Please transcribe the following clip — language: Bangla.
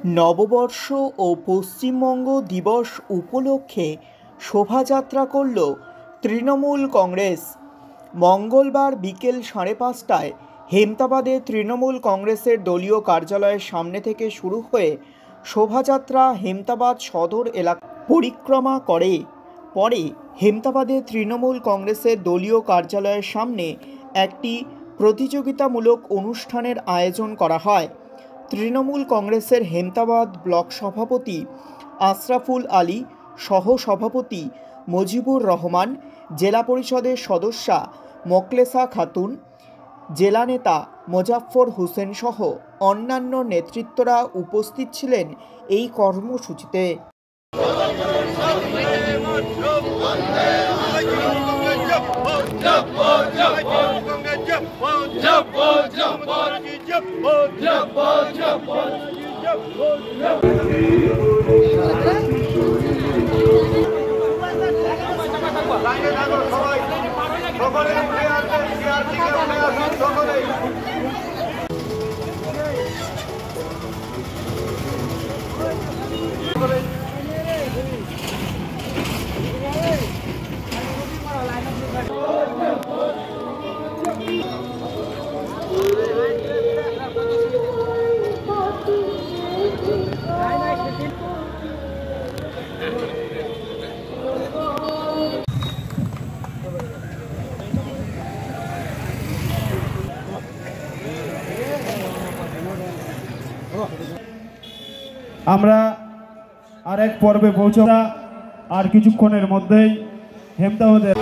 নববর্ষ ও পশ্চিমবঙ্গ দিবস উপলক্ষে শোভাযাত্রা করল তৃণমূল কংগ্রেস। মঙ্গলবার বিকেল 5:30টায় হেমতাবাদে তৃণমূল কংগ্রেসের দলীয় কার্যালয়ের সামনে থেকে শুরু হয়ে শোভাযাত্রা হেমতাবাদ সদর এলাকা পরিক্রমা করে। পরে হেমতাবাদে তৃণমূল কংগ্রেসের দলীয় কার্যালয়ের সামনে একটি প্রতিযোগিতামূলক অনুষ্ঠানের আয়োজন করা হয়। তৃণমূল কংগ্রেসের হেমতাবাদ ব্লক সভাপতি আশরাফুল আলী, সহ সভাপতি মুজিবুর রহমান, জেলা পরিষদের সদস্যা মোকলেসা খাতুন, জেলা নেতা মোজাফফর হোসেন সহ অন্যান্য নেতৃত্বরা উপস্থিত ছিলেন এই কর্মসূচিতে। আমরা আরেক পর্বে পৌঁছাবো আর কিছুক্ষণের মধ্যেই হেমতাবাদের